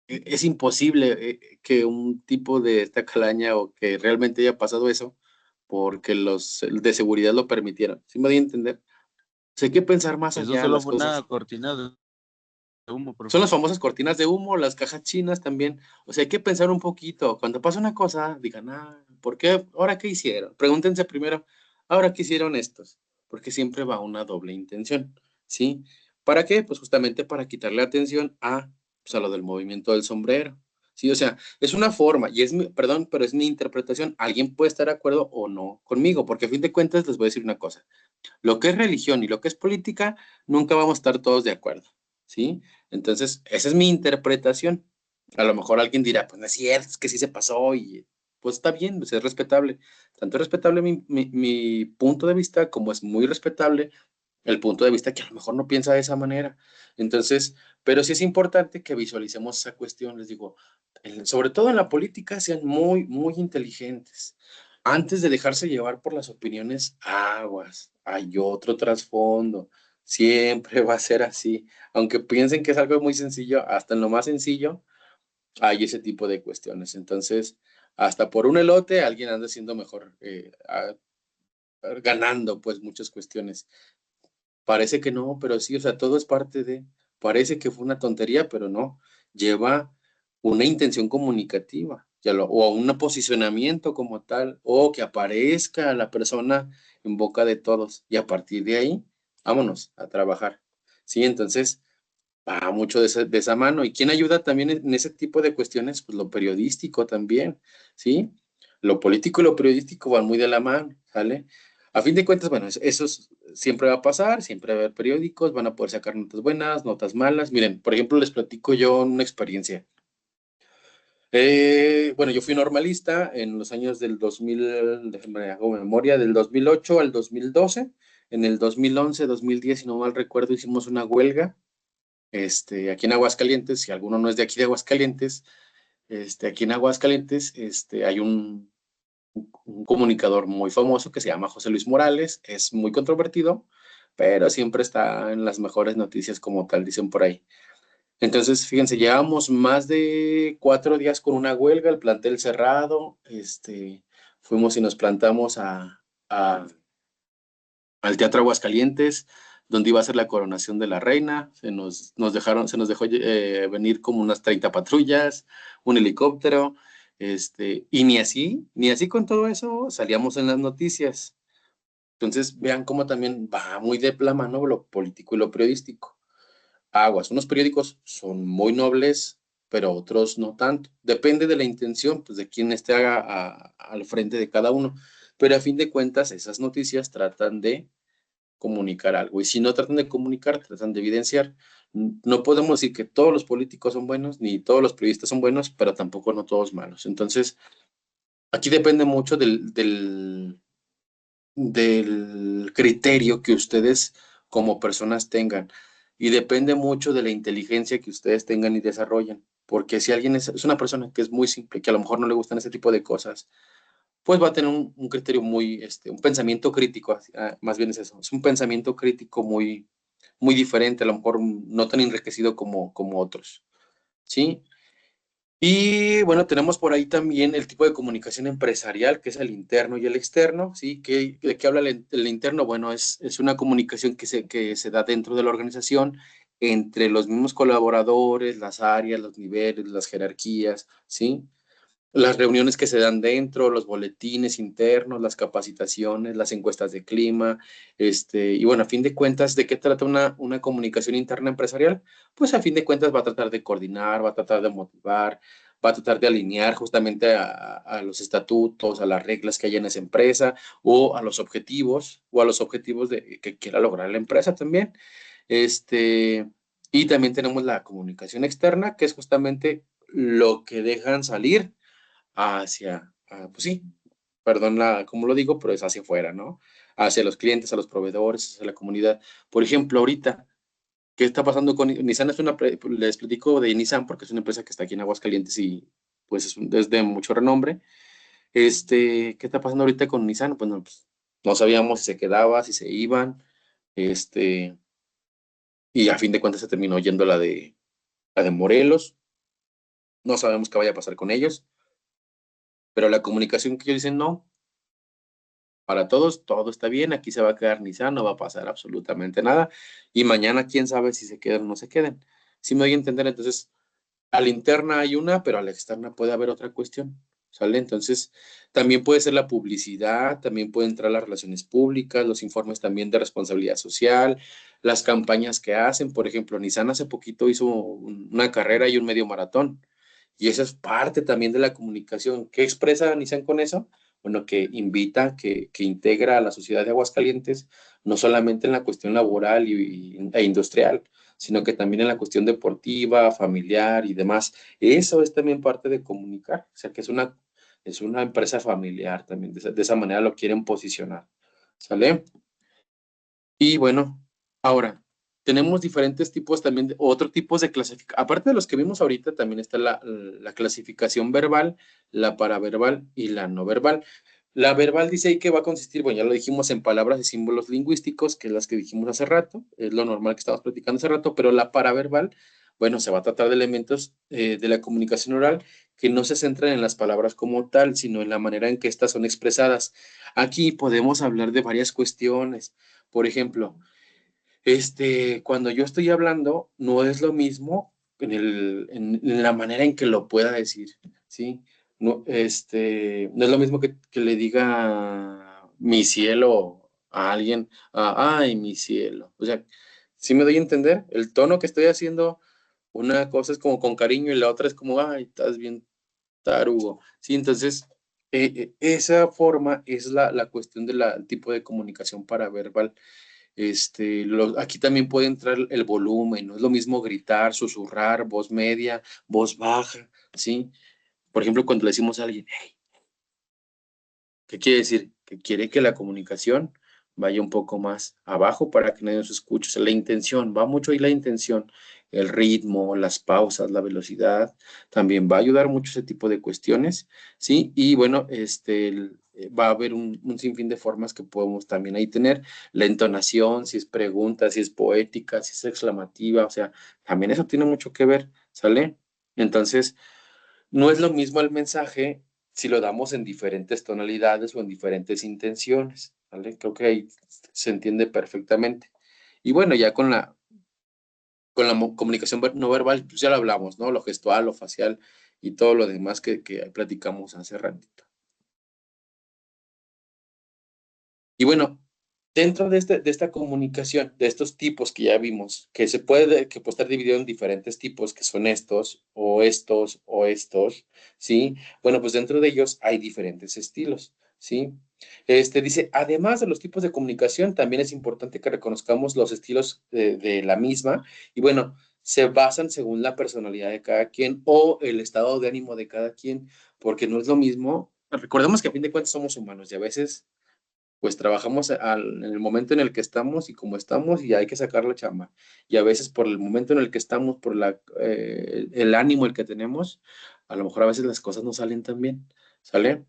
es imposible que un tipo de esta calaña o que realmente haya pasado eso porque los de seguridad lo permitieron. ¿Sí me doy a entender? O sea, hay que pensar más Eso allá de solo las fue una cosas. cortina de humo, Son profe. las famosas cortinas de humo, las cajas chinas también. O sea, hay que pensar un poquito. Cuando pasa una cosa, digan, ¿por qué? ¿Ahora qué hicieron? Pregúntense primero, ¿ahora qué hicieron estos? Porque siempre va una doble intención, ¿sí? ¿Para qué? Pues justamente para quitarle atención pues a lo del movimiento del sombrero. Sí, o sea, es una forma, y perdón, pero es mi interpretación. Alguien puede estar de acuerdo o no conmigo, porque a fin de cuentas les voy a decir una cosa. Lo que es religión y lo que es política, nunca vamos a estar todos de acuerdo, ¿sí? Entonces, esa es mi interpretación. A lo mejor alguien dirá, pues no es cierto, es que sí se pasó y pues está bien, pues es respetable. Tanto es respetable mi punto de vista como es muy respetable el punto de vista que a lo mejor no piensa de esa manera. Entonces, pero sí es importante que visualicemos esa cuestión, les digo, sobre todo en la política, sean muy, muy inteligentes. Antes de dejarse llevar por las opiniones, aguas, hay otro trasfondo. Siempre va a ser así. Aunque piensen que es algo muy sencillo, hasta en lo más sencillo hay ese tipo de cuestiones. Entonces, hasta por un elote, alguien anda siendo mejor, ganando pues muchas cuestiones. Parece que no, pero sí, o sea, todo es parte de, parece que fue una tontería, pero no, lleva una intención comunicativa, o un posicionamiento como tal, o que aparezca la persona en boca de todos, y a partir de ahí, vámonos a trabajar. Sí, entonces, va mucho de esa mano. ¿Y quién ayuda también en ese tipo de cuestiones? Pues lo periodístico también, ¿sí? Lo político y lo periodístico van muy de la mano, ¿sale? A fin de cuentas, bueno, siempre va a pasar, siempre va a haber periódicos, van a poder sacar notas buenas, notas malas. Miren, por ejemplo, les platico yo una experiencia. Bueno, yo fui normalista en los años del 2000, déjenme hago memoria, del 2008 al 2012. En el 2011, 2010, si no mal recuerdo, hicimos una huelga aquí en Aguascalientes. Si alguno no es de aquí de Aguascalientes, aquí en Aguascalientes hay un comunicador muy famoso que se llama José Luis Morales, es muy controvertido, pero siempre está en las mejores noticias como tal, dicen por ahí. Entonces, fíjense, llevamos más de 4 días con una huelga, el plantel cerrado, fuimos y nos plantamos al Teatro Aguascalientes, donde iba a ser la coronación de la reina. Se nos dejó venir como unas 30 patrullas, un helicóptero, y ni así con todo eso salíamos en las noticias. Entonces, vean cómo también va muy de la mano lo político y lo periodístico. Aguas, unos periódicos son muy nobles, pero otros no tanto. Depende de la intención, pues de quién esté al frente de cada uno. Pero a fin de cuentas, esas noticias tratan de comunicar algo. Y si no tratan de comunicar, tratan de evidenciar. No podemos decir que todos los políticos son buenos, ni todos los periodistas son buenos, pero tampoco no todos malos. Entonces, aquí depende mucho del criterio que ustedes como personas tengan. Y depende mucho de la inteligencia que ustedes tengan y desarrollen. Porque si alguien es una persona que es muy simple, que a lo mejor no le gustan ese tipo de cosas, pues va a tener un criterio muy, un pensamiento crítico, más bien es eso, es un pensamiento crítico muy, muy diferente, a lo mejor no tan enriquecido como otros, ¿sí? Y bueno, tenemos por ahí también el tipo de comunicación empresarial, que es el interno y el externo, ¿sí? ¿De qué habla el interno? Bueno, es una comunicación que se da dentro de la organización entre los mismos colaboradores, las áreas, los niveles, las jerarquías, ¿sí? Las reuniones que se dan dentro, los boletines internos, las capacitaciones, las encuestas de clima, y bueno, a fin de cuentas, ¿de qué trata una comunicación interna empresarial? Pues a fin de cuentas va a tratar de coordinar, va a tratar de motivar, va a tratar de alinear justamente a los estatutos, a las reglas que hay en esa empresa, o a los objetivos, que quiera lograr la empresa también. Y también tenemos la comunicación externa, que es justamente lo que dejan salir pues sí, perdón cómo lo digo, pero es hacia afuera, ¿no? Hacia los clientes, a los proveedores, hacia la comunidad. Por ejemplo, ahorita, ¿qué está pasando con Nissan? Les platico de Nissan porque es una empresa que está aquí en Aguascalientes y pues es de mucho renombre. ¿Qué está pasando ahorita con Nissan? Pues no sabíamos si se quedaba, si se iban, y a fin de cuentas se terminó yendo la de Morelos. No sabemos qué vaya a pasar con ellos, pero la comunicación que ellos dicen, no, para todos, todo está bien, aquí se va a quedar Nissan, no va a pasar absolutamente nada. Y mañana, quién sabe si se quedan o no se queden. Si me doy a entender, entonces, a la interna hay una, pero a la externa puede haber otra cuestión, ¿sale? Entonces, también puede ser la publicidad, también pueden entrar las relaciones públicas, los informes también de responsabilidad social, las campañas que hacen. Por ejemplo, Nissan hace poquito hizo una carrera y un medio maratón. Y esa es parte también de la comunicación. ¿Qué expresa Nissan con eso? Bueno, que invita, que integra a la sociedad de Aguascalientes, no solamente en la cuestión laboral e industrial, sino que también en la cuestión deportiva, familiar y demás. Eso es también parte de comunicar, o sea que es una empresa familiar también, de esa manera lo quieren posicionar, ¿sale? Y bueno, ahora, tenemos diferentes tipos también, otro tipos de clasificación. Aparte de los que vimos ahorita, también está la clasificación verbal, la paraverbal y la no verbal. La verbal dice ahí que va a consistir, bueno, ya lo dijimos, en palabras y símbolos lingüísticos, que es las que dijimos hace rato, es lo normal que estábamos platicando hace rato, pero la paraverbal, bueno, se va a tratar de elementos de la comunicación oral que no se centran en las palabras como tal, sino en la manera en que éstas son expresadas. Aquí podemos hablar de varias cuestiones. Por ejemplo, cuando yo estoy hablando, no es lo mismo en la manera en que lo pueda decir, ¿sí? No, no es lo mismo que le diga mi cielo a alguien, ay, mi cielo. O sea, ¿sí me doy a entender? El tono que estoy haciendo, una cosa es como con cariño y la otra es como, ay, estás bien tarugo. Sí, entonces, esa forma es la cuestión del tipo de comunicación paraverbal. Aquí también puede entrar el volumen, no es lo mismo gritar, susurrar, voz media, voz baja, ¿sí? Por ejemplo, cuando le decimos a alguien, hey, ¿qué quiere decir? Que quiere que la comunicación vaya un poco más abajo para que nadie nos escuche. O sea, la intención, va mucho ahí la intención, el ritmo, las pausas, la velocidad, también va a ayudar mucho ese tipo de cuestiones, ¿sí? Y bueno, va a haber un sinfín de formas que podemos también ahí tener. La entonación, si es pregunta, si es poética, si es exclamativa, o sea, también eso tiene mucho que ver, ¿sale? Entonces, no es lo mismo el mensaje si lo damos en diferentes tonalidades o en diferentes intenciones, ¿vale? Creo que ahí se entiende perfectamente. Y bueno, ya con la comunicación no verbal, pues ya lo hablamos, ¿no? Lo gestual, lo facial y todo lo demás que platicamos hace ratito. Y bueno, dentro de esta comunicación, de estos tipos que ya vimos, que puede estar dividido en diferentes tipos, que son estos, o estos, o estos, ¿sí? Bueno, pues dentro de ellos hay diferentes estilos, ¿sí? Dice, además de los tipos de comunicación, también es importante que reconozcamos los estilos de la misma, y bueno, se basan según la personalidad de cada quien o el estado de ánimo de cada quien, porque no es lo mismo. Recordemos que a fin de cuentas somos humanos y a veces pues trabajamos en el momento en el que estamos y como estamos y hay que sacar la chamba. Y a veces por el momento en el que estamos, por el ánimo el que tenemos, a lo mejor a veces las cosas no salen tan bien, ¿sale?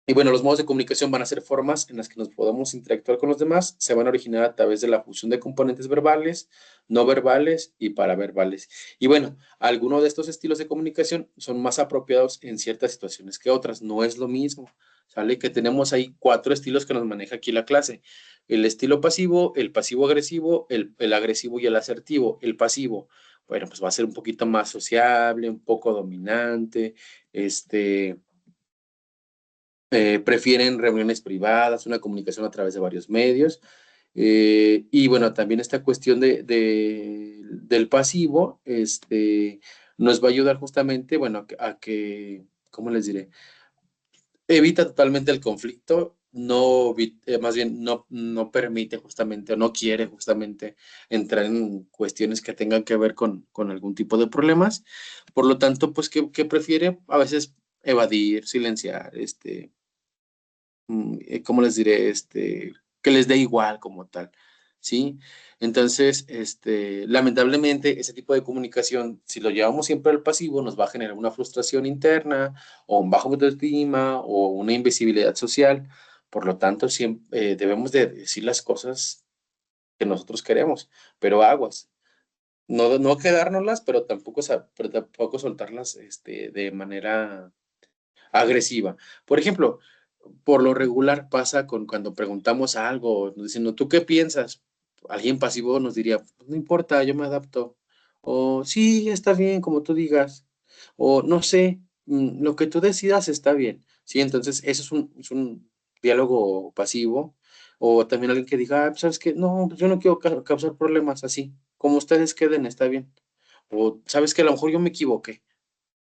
Y bueno, los modos de comunicación van a ser formas en las que nos podamos interactuar con los demás, se van a originar a través de la fusión de componentes verbales, no verbales y paraverbales. Y bueno, algunos de estos estilos de comunicación son más apropiados en ciertas situaciones que otras, no es lo mismo, ¿sale? Que tenemos ahí 4 estilos que nos maneja aquí la clase. El estilo pasivo, el pasivo agresivo, el agresivo y el asertivo. El pasivo, bueno, pues va a ser un poquito más sociable, un poco dominante, prefieren reuniones privadas, una comunicación a través de varios medios. Y bueno, también esta cuestión del pasivo nos va a ayudar justamente, bueno, a que, ¿cómo les diré? Evita totalmente el conflicto, más bien no permite justamente o no quiere justamente entrar en cuestiones que tengan que ver con algún tipo de problemas. Por lo tanto, pues, ¿qué prefiere? A veces evadir, silenciar, ¿cómo les diré? Que les dé igual como tal, ¿sí? Entonces, lamentablemente, ese tipo de comunicación, si lo llevamos siempre al pasivo, nos va a generar una frustración interna o un bajo autoestima o una invisibilidad social. Por lo tanto, siempre, debemos de decir las cosas que nosotros queremos, pero aguas. No quedárnoslas, pero tampoco soltarlas de manera agresiva. Por ejemplo, por lo regular pasa cuando preguntamos algo, nos dicen, ¿tú qué piensas? Alguien pasivo nos diría, "Pues no importa, yo me adapto. O sí, está bien, como tú digas. O no sé, lo que tú decidas está bien. Sí, entonces eso es un diálogo pasivo. O también alguien que diga, pues, ¿sabes qué? No, pues yo no quiero causar problemas así. Como ustedes queden, está bien. O, ¿sabes qué? A lo mejor yo me equivoqué.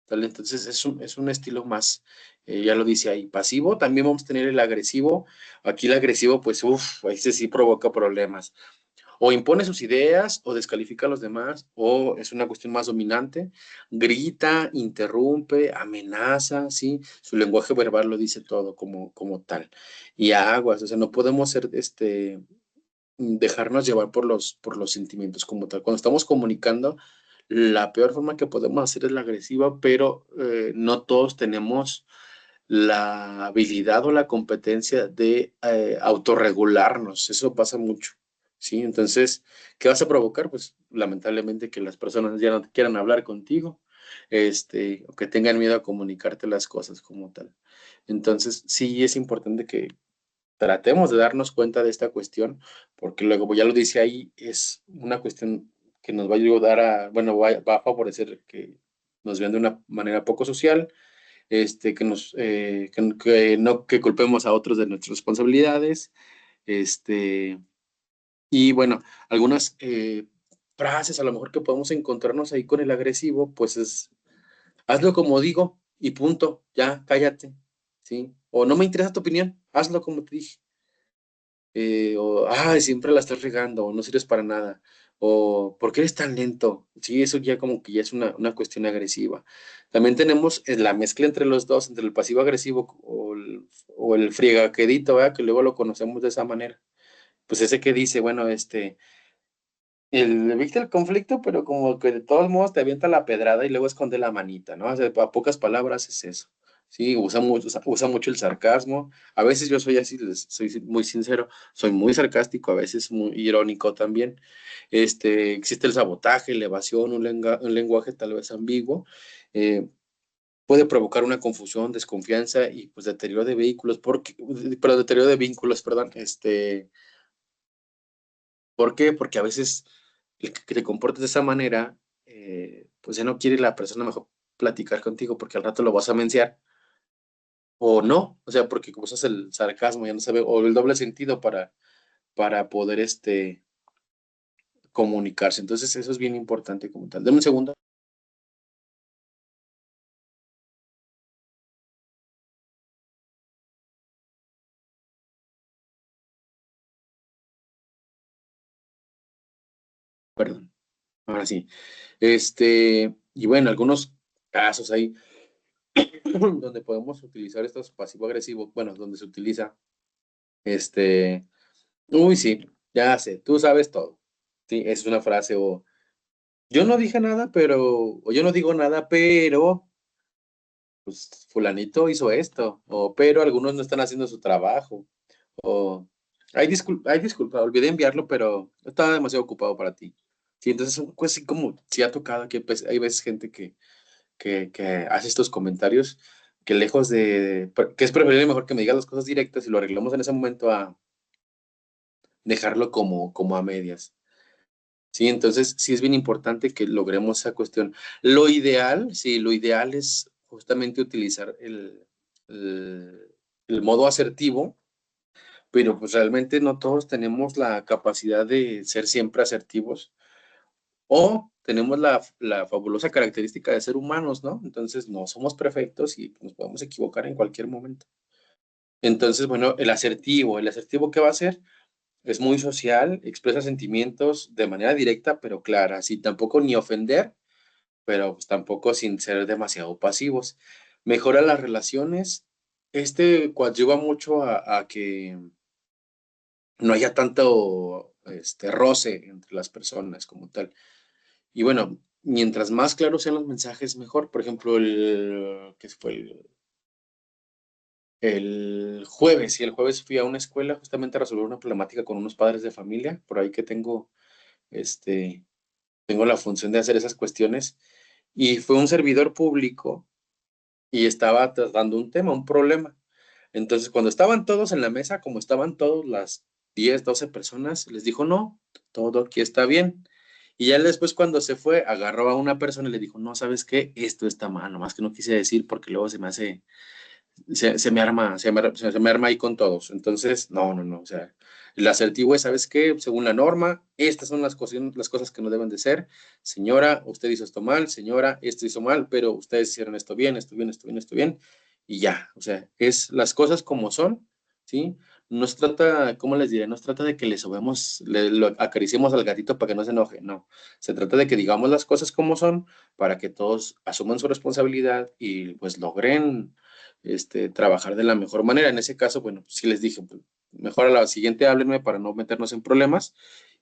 ¿Vale? Entonces es un estilo más, ya lo dice ahí, pasivo. También vamos a tener el agresivo. Aquí el agresivo, pues, ahí sí provoca problemas. O impone sus ideas, o descalifica a los demás, o es una cuestión más dominante. Grita, interrumpe, amenaza, ¿sí? Su lenguaje verbal lo dice todo como tal. Y aguas, o sea, no podemos ser, dejarnos llevar por los sentimientos como tal. Cuando estamos comunicando, la peor forma que podemos hacer es la agresiva, pero no todos tenemos la habilidad o la competencia de autorregularnos. Eso pasa mucho, ¿sí? Entonces, ¿qué vas a provocar? Pues lamentablemente que las personas ya no quieran hablar contigo, o que tengan miedo a comunicarte las cosas como tal. Entonces, sí es importante que tratemos de darnos cuenta de esta cuestión, porque luego, pues ya lo dice ahí, es una cuestión que nos va a ayudar bueno, va a favorecer que nos vean de una manera poco social, que culpemos a otros de nuestras responsabilidades, y bueno, algunas frases a lo mejor que podemos encontrarnos ahí con el agresivo, pues es, hazlo como digo y punto, ya, cállate, ¿sí? O no me interesa tu opinión, hazlo como te dije. O, ay, siempre la estás regando, o no sirves para nada, o ¿por qué eres tan lento? Sí, eso ya como que ya es una cuestión agresiva. También tenemos la mezcla entre los dos, entre el pasivo agresivo o el friegaquedito, ¿verdad? Que luego lo conocemos de esa manera. Pues ese que dice, bueno, evita el conflicto, pero como que de todos modos te avienta la pedrada y luego esconde la manita, ¿no? O sea, a pocas palabras es eso. ¿sí? Usa mucho el sarcasmo. A veces yo soy así, soy muy sincero, soy muy sarcástico, a veces muy irónico también. Existe el sabotaje, la evasión, un lenguaje tal vez ambiguo. Puede provocar una confusión, desconfianza y pues deterioro de vehículos, pero deterioro de vínculos, perdón. ¿Por qué? Porque a veces el que te comportes de esa manera, pues ya no quiere la persona mejor platicar contigo porque al rato lo vas a menciar o no, o sea, porque como usas el sarcasmo, ya no sabe, o el doble sentido para poder comunicarse. Entonces, eso es bien importante como tal. Dame un segundo. Perdón. Ahora sí. Y bueno, algunos casos ahí donde podemos utilizar estos pasivo-agresivos, bueno, donde se utiliza, uy, sí, ya sé, tú sabes todo. Sí, esa es una frase, o yo no dije nada, o yo no digo nada, pero, pues, fulanito hizo esto, o pero algunos no están haciendo su trabajo, o, ay, disculpa, olvidé enviarlo, pero estaba demasiado ocupado para ti. Sí, entonces son cosas así como, sí ha tocado que pues, hay veces gente que hace estos comentarios que lejos que es preferible mejor que me digas las cosas directas y lo arreglamos en ese momento a dejarlo como a medias. Sí, entonces sí es bien importante que logremos esa cuestión. Lo ideal, sí, lo ideal es justamente utilizar el modo asertivo, pero pues realmente no todos tenemos la capacidad de ser siempre asertivos o tenemos la fabulosa característica de ser humanos, ¿no? Entonces no somos perfectos y nos podemos equivocar en cualquier momento. Entonces, bueno, ¿el asertivo qué va a hacer? Es muy social, expresa sentimientos de manera directa pero clara, sin tampoco ni ofender, pero pues tampoco sin ser demasiado pasivos. Mejora las relaciones, coadyuva mucho a que no haya tanto roce entre las personas como tal. Y bueno, mientras más claros sean los mensajes, mejor. Por ejemplo, ¿qué fue? El jueves, sí, el jueves fui a una escuela justamente a resolver una problemática con unos padres de familia, por ahí que tengo la función de hacer esas cuestiones, y fue un servidor público y estaba tratando un tema, un problema. Entonces, cuando estaban todos en la mesa, como estaban todas las 10, 12 personas, les dijo, no, todo aquí está bien. Y ya después cuando se fue, agarró a una persona y le dijo, no, ¿sabes qué? Esto está mal, nomás que no quise decir porque luego se me arma ahí con todos. Entonces, no, o sea, el asertivo es, ¿sabes qué? Según la norma, estas son las cosas que no deben de ser. Señora, usted hizo esto mal, señora, esto hizo mal, pero ustedes hicieron esto bien, esto bien, esto bien, esto bien, y ya, o sea, es las cosas como son, ¿sí? No se trata, ¿cómo les diré? No se trata de que le sobemos, lo acariciemos al gatito para que no se enoje, no. Se trata de que digamos las cosas como son para que todos asuman su responsabilidad y pues logren trabajar de la mejor manera. En ese caso, bueno, pues sí les dije, pues, mejor a la siguiente háblenme para no meternos en problemas.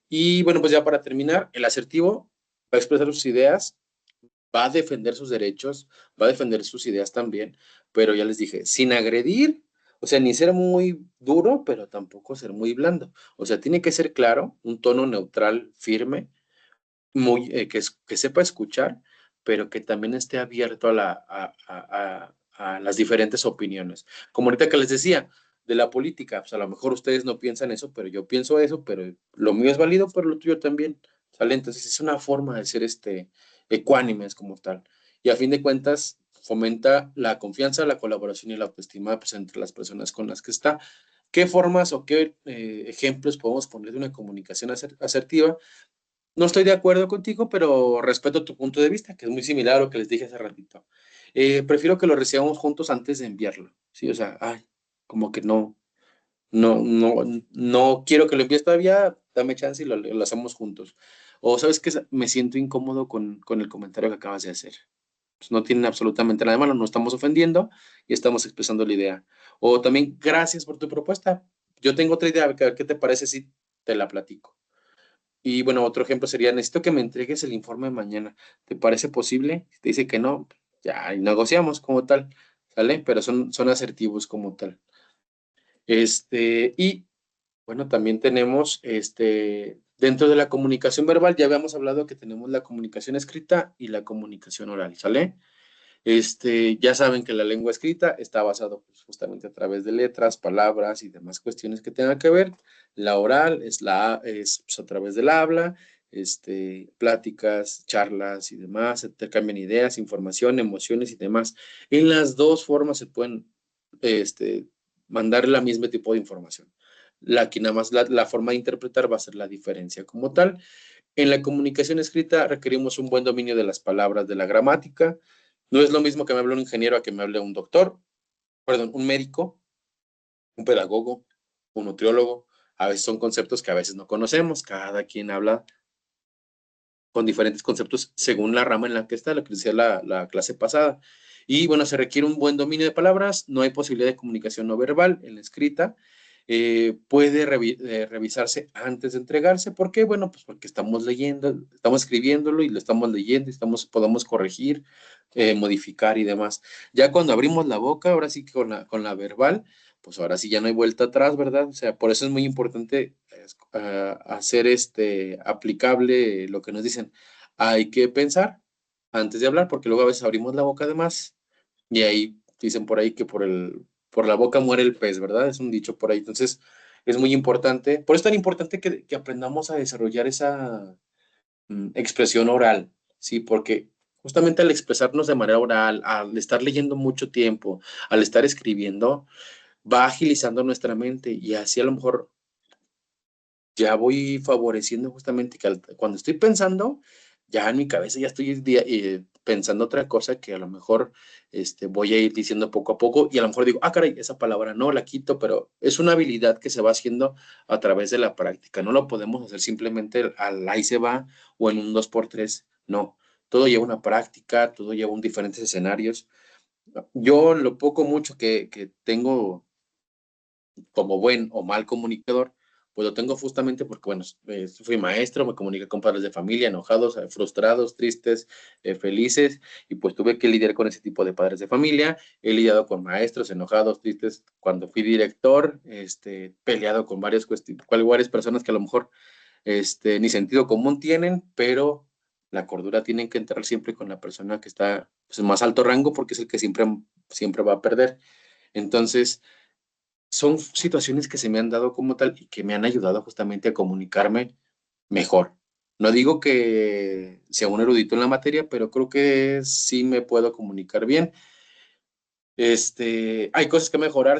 Y bueno, pues ya para terminar, el asertivo va a expresar sus ideas, va a defender sus derechos, va a defender sus ideas también, pero ya les dije, sin agredir, o sea, ni ser muy duro, pero tampoco ser muy blando. O sea, tiene que ser claro, un tono neutral, firme, que sepa escuchar, pero que también esté abierto a las diferentes opiniones. Como ahorita que les decía, de la política, pues a lo mejor ustedes no piensan eso, pero yo pienso eso, pero lo mío es válido, pero lo tuyo también, ¿sale? Entonces es una forma de ser ecuánimes como tal. Y a fin de cuentas, fomenta la confianza, la colaboración y la autoestima pues, entre las personas con las que está. ¿Qué formas o qué ejemplos podemos poner de una comunicación asertiva? No estoy de acuerdo contigo, pero respeto tu punto de vista, que es muy similar a lo que les dije hace ratito. Prefiero que lo recibamos juntos antes de enviarlo, ¿sí? O sea, ay, como que no quiero que lo envíes todavía, dame chance y lo hacemos juntos. O, ¿sabes qué? Me siento incómodo con el comentario que acabas de hacer. Pues no tienen absolutamente nada de malo, no estamos ofendiendo y estamos expresando la idea. O también, gracias por tu propuesta. Yo tengo otra idea, a ver qué te parece si te la platico. Y bueno, otro ejemplo sería, necesito que me entregues el informe mañana. ¿Te parece posible? Si te dice que no, ya y negociamos como tal. ¿sale? Pero son asertivos como tal. Y bueno, también tenemos, dentro de la comunicación verbal, ya habíamos hablado que tenemos la comunicación escrita y la comunicación oral, ¿sale? Ya saben que la lengua escrita está basada pues, justamente a través de letras, palabras y demás cuestiones que tengan que ver. La oral es pues, a través del habla, pláticas, charlas y demás, se intercambian ideas, información, emociones y demás. En las dos formas se pueden mandar la misma tipo de información. Aquí nada más la forma de interpretar va a ser la diferencia como tal. En la comunicación escrita requerimos un buen dominio de las palabras, de la gramática. No es lo mismo que me hable un ingeniero a que me hable un doctor, perdón, un médico, un pedagogo, un nutriólogo. A veces son conceptos que a veces no conocemos. Cada quien habla con diferentes conceptos según la rama en la que está, lo que decía la clase pasada. Y bueno, se requiere un buen dominio de palabras, no hay posibilidad de comunicación no verbal en la escrita. Puede revisarse antes de entregarse. ¿Por qué? Bueno, pues porque estamos leyendo, estamos escribiéndolo y lo estamos leyendo y podemos corregir, modificar y demás. Ya cuando abrimos la boca, ahora sí que con la verbal, pues ahora sí ya no hay vuelta atrás, ¿verdad? O sea, por eso es muy importante hacer aplicable lo que nos dicen. Hay que pensar antes de hablar, porque luego a veces abrimos la boca de más y ahí dicen por ahí que por la boca muere el pez, ¿verdad? Es un dicho por ahí. Entonces, es muy importante. Por eso es tan importante que aprendamos a desarrollar esa expresión oral, ¿sí? Porque justamente al expresarnos de manera oral, al estar leyendo mucho tiempo, al estar escribiendo, va agilizando nuestra mente y así a lo mejor ya voy favoreciendo justamente que cuando estoy pensando, ya en mi cabeza ya estoy pensando otra cosa que a lo mejor voy a ir diciendo poco a poco y a lo mejor digo, caray, esa palabra no la quito, pero es una habilidad que se va haciendo a través de la práctica. No lo podemos hacer simplemente al ahí se va o en un 2x3. No, todo lleva una práctica, todo lleva diferentes escenarios. Yo lo poco mucho que tengo como buen o mal comunicador, pues lo tengo justamente porque, bueno, fui maestro, me comuniqué con padres de familia enojados, frustrados, tristes, felices, y pues tuve que lidiar con ese tipo de padres de familia. He lidiado con maestros enojados, tristes. Cuando fui director, peleado con varias personas que a lo mejor ni sentido común tienen, pero la cordura tiene que entrar siempre con la persona que está pues, en más alto rango porque es el que siempre va a perder. Entonces, son situaciones que se me han dado como tal y que me han ayudado justamente a comunicarme mejor. No digo que sea un erudito en la materia, pero creo que sí me puedo comunicar bien. Hay cosas que mejorar,